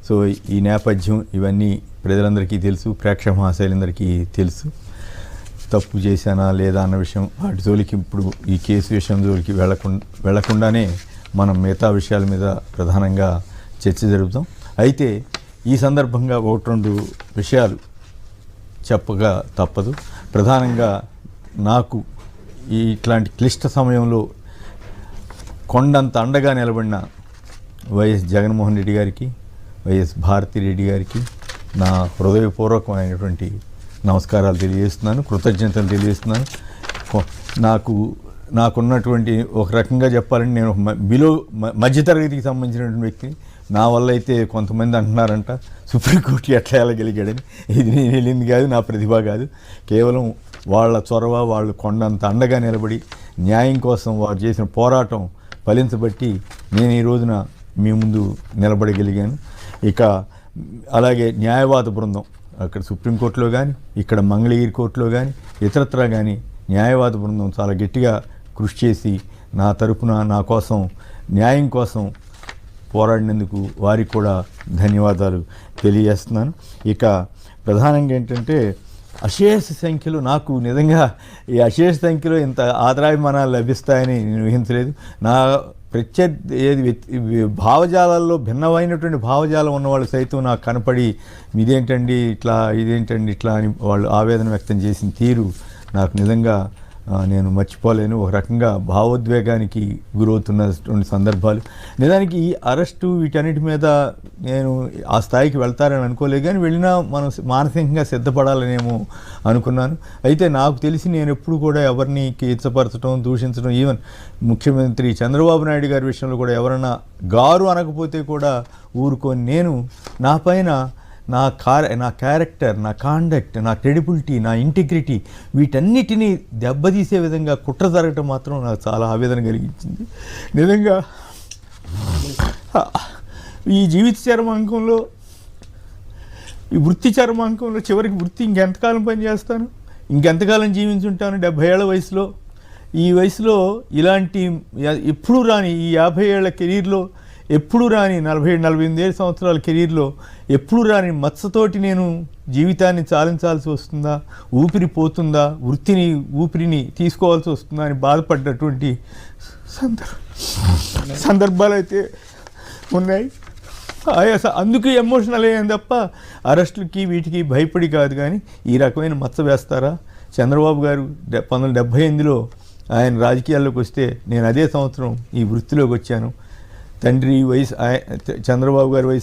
So ఈ నేపథ్యం ఇవన్నీ ప్రజలందరికీ తెలుసు, ప్రేక్షక మహాశైలందరికీ తెలుసు. తప్పు చేశానా లేదా అన్న విషయం వాటి జోలికి ఇప్పుడు ఈ కేసు విషయం జోలికి వెళ్లకుండానే మనం మిగతా విషయాల మీద ప్రధానంగా చర్చ జరుపుతాం. అయితే ఈ సందర్భంగా 1-2 విషయాలు చెప్పగా తప్పదు. ప్రధానంగా నాకు ఇట్లాంటి క్లిష్ట సమయంలో కొండంత అండగా నిలబడిన వైఎస్ జగన్మోహన్ రెడ్డి గారికి, వైఎస్ భారతిరెడ్డి గారికి నా హృదయపూర్వకమైనటువంటి నమస్కారాలు తెలియజేస్తున్నాను, కృతజ్ఞతలు తెలియజేస్తున్నాను. నాకున్నటువంటి ఒక రకంగా చెప్పాలంటే నేను మధ్యతరగతికి సంబంధించినటువంటి వ్యక్తిని. నా వల్ల అయితే కొంతమంది అంటున్నారంట సుప్రీంకోర్టు ఎట్లా వెళ్ళగలిగాడని. ఇది నేను వెళ్ళింది కాదు, నా ప్రతిభ కాదు. కేవలం వాళ్ళ చొరవ, వాళ్ళు కొండంత అండగా నిలబడి న్యాయం కోసం వారు చేసిన పోరాటం ఫలించబట్టి నేను ఈ రోజున మీ ముందు నిలబడగలిగాను. ఇక అలాగే న్యాయవాద బృందం అక్కడ సుప్రీంకోర్టులో కానీ, ఇక్కడ మంగళగిరి కోర్టులో కానీ, ఇతరత్రా కానీ న్యాయవాద బృందం చాలా గట్టిగా కృషి చేసి నా తరపున నా కోసం న్యాయం కోసం పోరాడినందుకు వారికి కూడా ధన్యవాదాలు తెలియజేస్తున్నాను. ఇక ప్రధానంగా ఏంటంటే అశేష సంఖ్యలో నాకు నిజంగా ఈ అశేష సంఖ్యలో ఇంత ఆదాయమానాలు లభిస్తాయని నేను ఊహించలేదు. నా భావజాలాల్లో భిన్నమైనటువంటి భావజాలం ఉన్నవాళ్ళు సైతం నాకు కనపడి ఇదేంటండి ఇట్లా అని వాళ్ళు ఆవేదన వ్యక్తం చేసిన తీరు నాకు నిజంగా నేను మర్చిపోలేను. ఒక రకంగా భావోద్వేగానికి గురవుతున్నటువంటి సందర్భాలు. నిజానికి ఈ అరెస్టు వీటన్నిటి మీద నేను ఆ స్థాయికి వెళ్తారని అనుకోలేదు, కానీ వెళ్ళినా మనం మానసికంగా సిద్ధపడాలనేమో అనుకున్నాను. అయితే నాకు తెలిసి నేను ఎప్పుడు కూడా ఎవరిని కించపరచడం, దూషించడం, ఈవెన్ ముఖ్యమంత్రి చంద్రబాబు నాయుడు గారి విషయంలో కూడా ఎవరన్నా గారు అనకపోతే కూడా ఊరుకొని నేను నా పైన నా క్యారెక్టర్, నా కాండక్ట్, నా క్రెడిబిలిటీ, నా ఇంటిగ్రిటీ వీటన్నిటినీ దెబ్బతీసే విధంగా కుట్ర జరగటం మాత్రం నాకు చాలా ఆవేదన కలిగించింది. నిజంగా ఈ జీవిత చర్మాంకంలో, ఈ వృత్తి చర్మాంకంలో చివరికి వృత్తి ఇంకెంతకాలం పనిచేస్తాను, ఇంకెంతకాలం జీవించుంటాను 70 ఏళ్ల వయసులో. ఈ వయసులో ఇలాంటి ఎప్పుడూ రాని ఈ 50 ఏళ్ల కెరీర్లో ఎప్పుడు రాని 47-48 సంవత్సరాల కెరీర్లో ఎప్పుడు రాని మత్సతోటి నేను జీవితాన్ని చాలించాల్సి వస్తుందా, ఊపిరి పోతుందా, ఊపిరిని తీసుకోవాల్సి వస్తుందా అని బాధపడ్డటువంటి సందర్భాలు అయితే ఉన్నాయి. అందుకు ఎమోషనల్ అయ్యాను తప్ప అరెస్టులకి వీటికి భయపడి కాదు. కానీ ఈ రకమైన మచ్చ వేస్తారా? చంద్రబాబు గారు 1978లో ఆయన రాజకీయాల్లోకి వస్తే నేను అదే సంవత్సరం ఈ వృత్తిలోకి వచ్చాను. తండ్రి వయసు చంద్రబాబు గారి వయసు